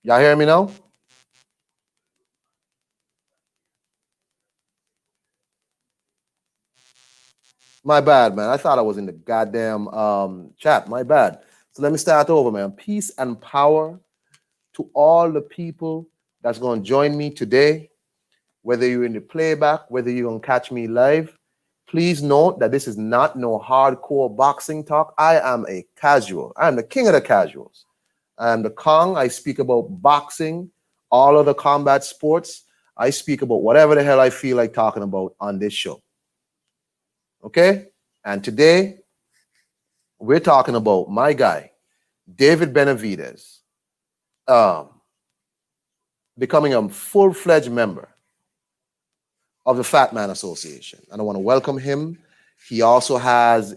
Y'all hear me now? My bad, man. I thought I was in the goddamn chat. My bad. So let me start over, man. Peace and power to all the people that's going to join me today, whether you're in the playback, whether you're going to catch me live. Please note that this is not no hardcore boxing talk. I am a casual. I am the king of the casuals. I am the Kong. I speak about boxing, all other combat sports. I speak about whatever the hell I feel like talking about on this show. Okay? And today, we're talking about my guy, David Benavidez, becoming a full-fledged member of the Fat Man Association. And I want to welcome him. He also has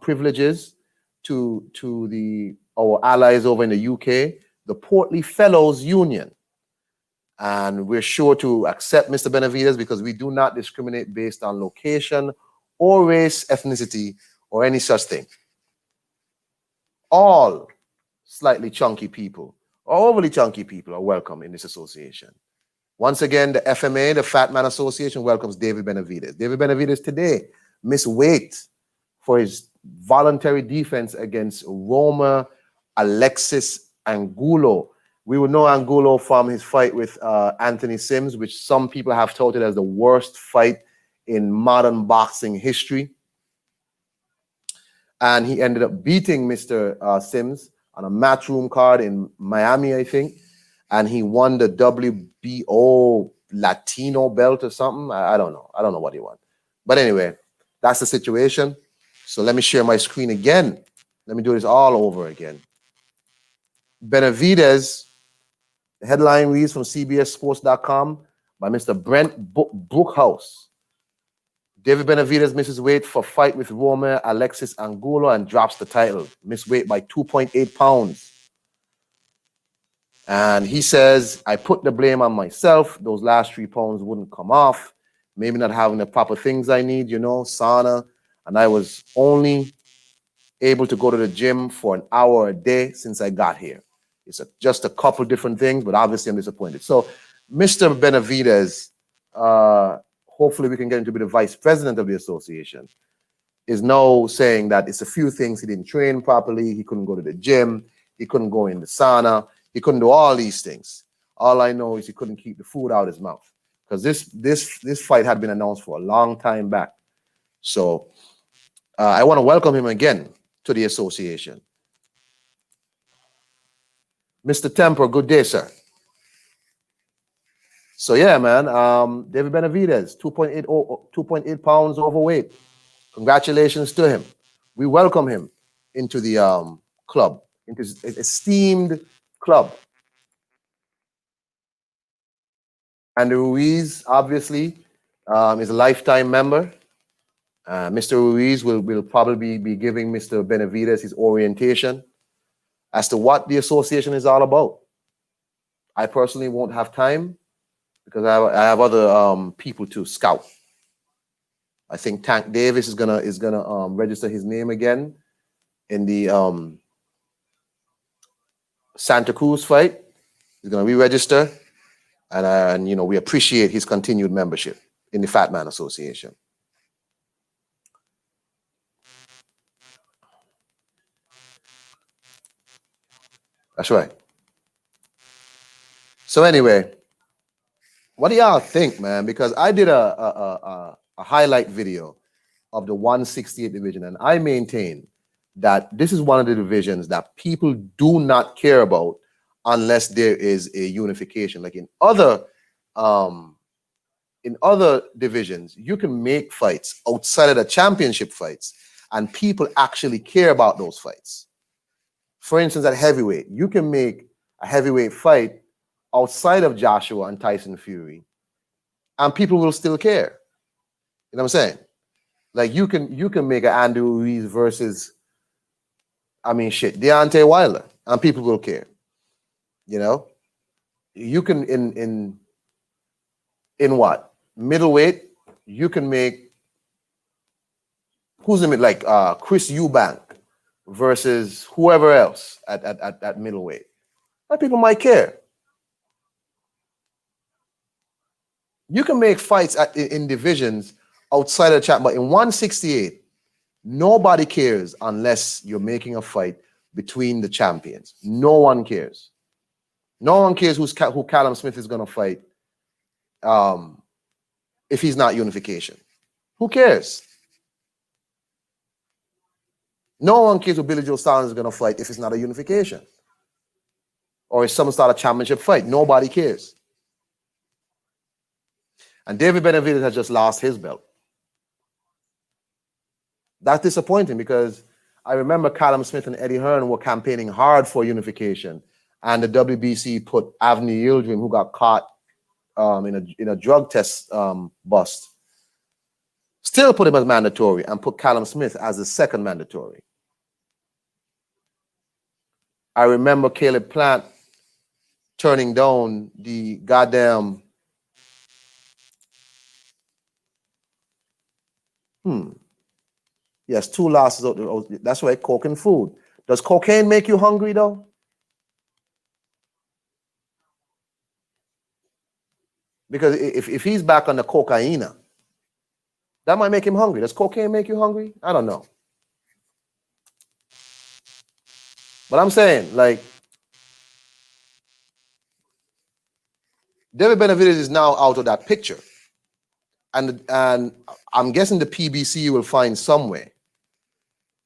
privileges to our allies over in the UK, the Portly Fellows Union. And we're sure to accept Mr. Benavidez because we do not discriminate based on location or race, ethnicity, or any such thing. All slightly chunky people or overly chunky people are welcome in this association. Once again, the FMA, the Fat Man Association, welcomes David Benavidez. David Benavidez today missed weight for his voluntary defense against Roma Alexis Angulo. We would know Angulo from his fight with Anthony Sims, which some people have touted as the worst fight in modern boxing history. And he ended up beating Mr. Sims on a matchroom card in Miami, I think. And he won the WBO Latino belt or something. I don't know. I don't know what he won. But anyway, that's the situation. So let me share my screen again. Let me do this all over again. Benavidez, the headline reads from CBSSports.com by Mr. Brent Brookhouse. David Benavidez misses weight for fight with Roma Alexis Angulo and drops the title. Missed weight by 2.8 pounds. And he says, I put the blame on myself. Those last 3 pounds wouldn't come off. Maybe not having the proper things I need, you know, sauna. And I was only able to go to the gym for an hour a day since I got here. It's just a couple different things, but obviously I'm disappointed. So Mr. Benavidez, hopefully we can get him to be the vice president of the association, is now saying that it's a few things. He didn't train properly. He couldn't go to the gym. He couldn't go in the sauna. He couldn't do all these things. All I know is he couldn't keep the food out of his mouth because this fight had been announced for a long time back. So I want to welcome him again to the association. Mr. Temper, good day, sir. So yeah, man, David Benavidez, 2.8 pounds overweight. Congratulations to him. We welcome him into the club, into his esteemed club. Andy Ruiz, obviously, is a lifetime member. Mr. Ruiz will probably be giving Mr. Benavidez his orientation as to what the association is all about. I personally won't have time because I have other people to scout. I think Tank Davis is gonna register his name again in the Santa Cruz fight. He's gonna re-register, and you know, we appreciate his continued membership in the Fat Man Association. That's right. So anyway, what do y'all think, man? Because I did a highlight video of the 168 division, and I maintain that this is one of the divisions that people do not care about unless there is a unification. Like in other divisions, you can make fights outside of the championship fights, and people actually care about those fights. For instance, at heavyweight, you can make a heavyweight fight outside of Joshua and Tyson Fury, and people will still care. You know what I'm saying? Like you can make an Andy Ruiz versus, Deontay Wilder, and people will care. You know, you can in what middleweight, you can make who's in it like Chris Eubank versus whoever else at middleweight. And people might care. You can make fights in divisions outside of the champ, but in 168, nobody cares unless you're making a fight between the champions. No one cares. No one cares who Callum Smith is going to fight if he's not unification. Who cares? No one cares who Billy Joe Saunders is going to fight if it's not a unification. Or if someone start a championship fight. Nobody cares. And David Benavidez has just lost his belt. That's disappointing because I remember Callum Smith and Eddie Hearn were campaigning hard for unification. And the WBC put Avni Yildirim, who got caught in a drug test bust, still put him as mandatory and put Callum Smith as the second mandatory. I remember Caleb Plant turning down the goddamn yes, 2 losses out there. That's right, coke and food. Does cocaine make you hungry though? Because if he's back on the cocaine, that might make him hungry. Does cocaine make you hungry? I don't know. But I'm saying, like, David Benavidez is now out of that picture. And I'm guessing the PBC will find some way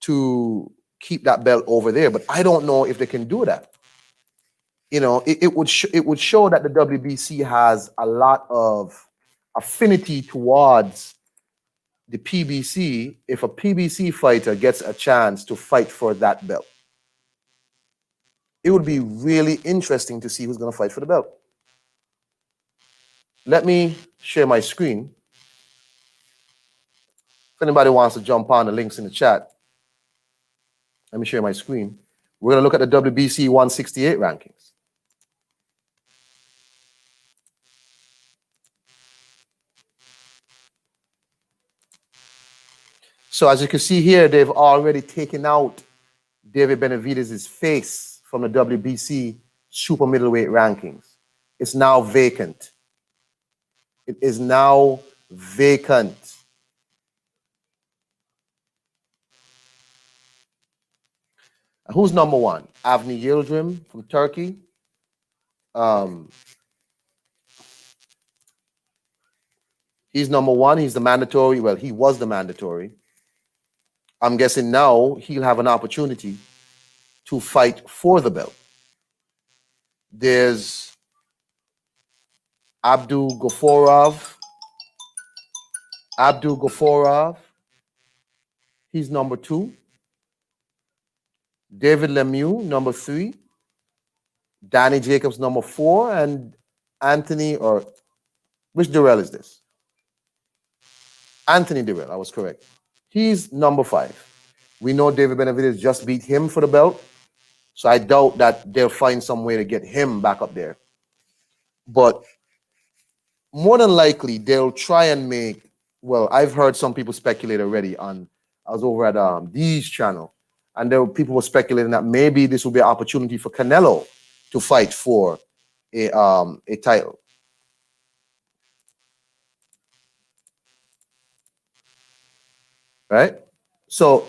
to keep that belt over there. But I don't know if they can do that. You know, it would show that the WBC has a lot of affinity towards the PBC if a PBC fighter gets a chance to fight for that belt. It would be really interesting to see who's going to fight for the belt. Let me share my screen. If anybody wants to jump on, the links in the chat. Let me share my screen. We're going to look at the WBC 168 rankings. So as you can see here, they've already taken out David Benavidez's face from the WBC super middleweight rankings. It's now vacant. It is now vacant. Who's number one? Avni Yildirim from Turkey. He's number one. He's the mandatory. Well, he was the mandatory. I'm guessing now he'll have an opportunity to fight for the belt. There's Abdul Ghaforov. He's number 2. David Lemieux, number 3. Danny Jacobs, number 4. And Anthony, or which Durrell is this? Anthony Durrell, I was correct. He's number 5. We know David Benavidez just beat him for the belt. So I doubt that they'll find some way to get him back up there. But more than likely, they'll try and make, well, I've heard some people speculate already on, I was over at Dee's channel, and there were people were speculating that maybe this will be an opportunity for Canelo to fight for a title. Right? So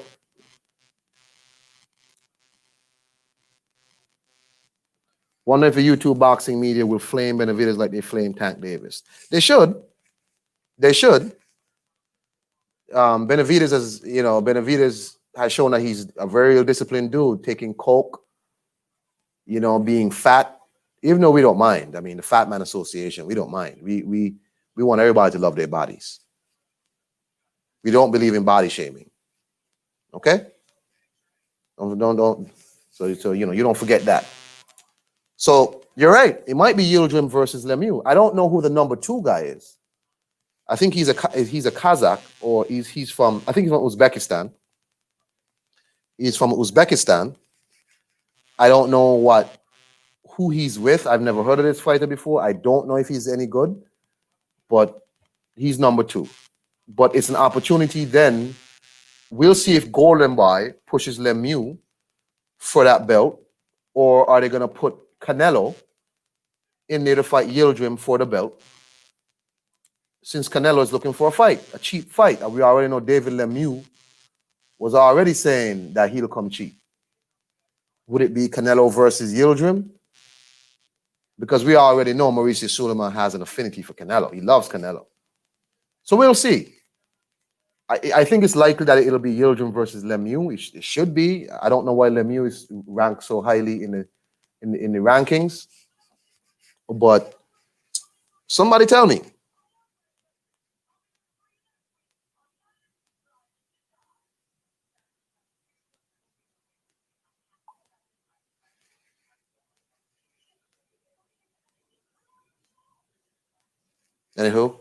wonder if the YouTube boxing media will flame Benavidez like they flame Tank Davis. They should. They should. Benavidez has shown that he's a very disciplined dude, taking coke, being fat, even though we don't mind. I mean, the Fat Man Association, we don't mind. We want everybody to love their bodies. We don't believe in body shaming. Okay? Don't. So you don't forget that. So you're right. It might be Yildirim versus Lemieux. I don't know who the number 2 guy is. I think he's a Kazakh, or he's from, I think he's from Uzbekistan. He's from Uzbekistan. I don't know who he's with. I've never heard of this fighter before. I don't know if he's any good, but he's number 2. But it's an opportunity then. We'll see if Golden Boy pushes Lemieux for that belt, or are they going to put Canelo in there to fight Yildirim for the belt? since Canelo is looking for a fight, a cheap fight. And we already know David Lemieux was already saying that he'll come cheap. Would it be Canelo versus Yildirim? Because we already know Mauricio Suleiman has an affinity for Canelo. He loves Canelo. So we'll see. I think it's likely that it'll be Yildirim versus Lemieux. It should be. I don't know why Lemieux is ranked so highly in the rankings. But somebody tell me. Anywho.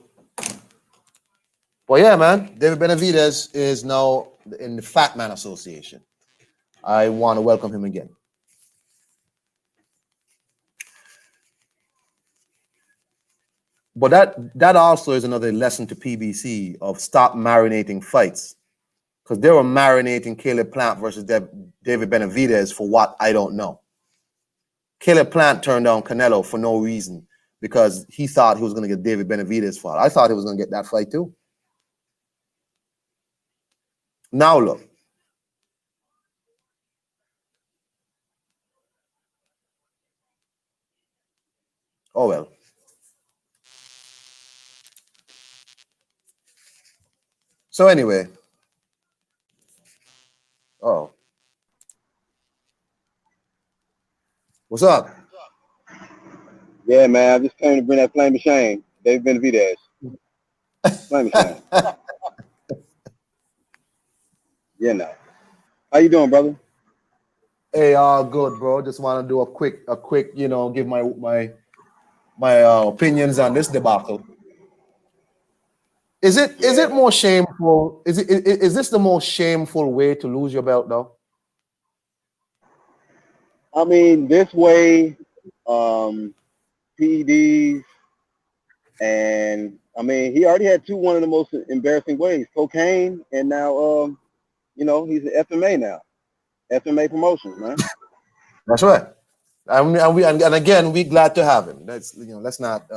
Well, yeah, man. David Benavidez is now in the Fat Man Association. I want to welcome him again. But that also is another lesson to PBC of stop marinating fights. Because they were marinating Caleb Plant versus David Benavidez for what I don't know. Caleb Plant turned down Canelo for no reason because he thought he was going to get David Benavidez fight. I thought he was going to get that fight too. Now look. Oh well. So anyway. Oh. What's up? Yeah, man. I just came to bring that flame of shame. David Benavidez. Flame of shame. Yeah, no. How you doing, brother? Hey, all good, bro. Just want to do a quick, give my opinions on this debacle. Is it more shameful? Is this the most shameful way to lose your belt, though? I mean, this way, PEDs, and I mean, he already had one of the most embarrassing ways: cocaine, and now, he's an FMA now. FMA Promotions, man. That's right. And again, we're glad to have him. Let's not.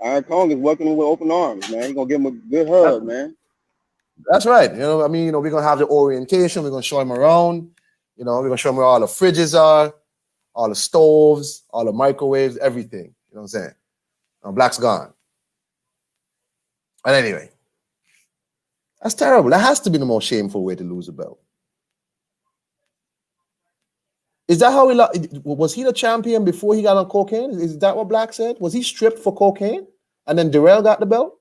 Iron Kong is welcoming him with open arms, man. He's gonna give him a good hug, man. That's right. We're gonna have the orientation. We're gonna show him around. We're gonna show him where all the fridges are, all the stoves, all the microwaves, everything. You know what I'm saying? Black's gone. And anyway, that's terrible. That has to be the most shameful way to lose a belt. Is that how was he the champion before he got on cocaine? Is that what Black said? Was he stripped for cocaine and then Darrell got the belt?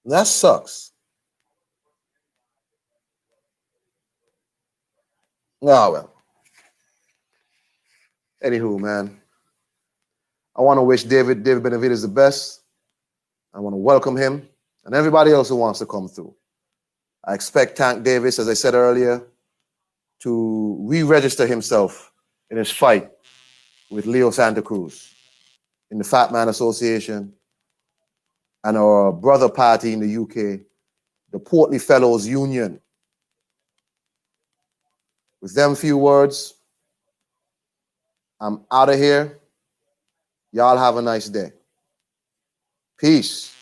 That sucks. Oh, well. Anywho, man. I want to wish David Benavidez the best. I want to welcome him and everybody else who wants to come through. I expect Tank Davis, as I said earlier, to re-register himself in his fight with Leo Santa Cruz in the Fat Man Association and our brother party in the UK, the Portly Fellows Union. With them few words, I'm out of here. Y'all have a nice day. Peace.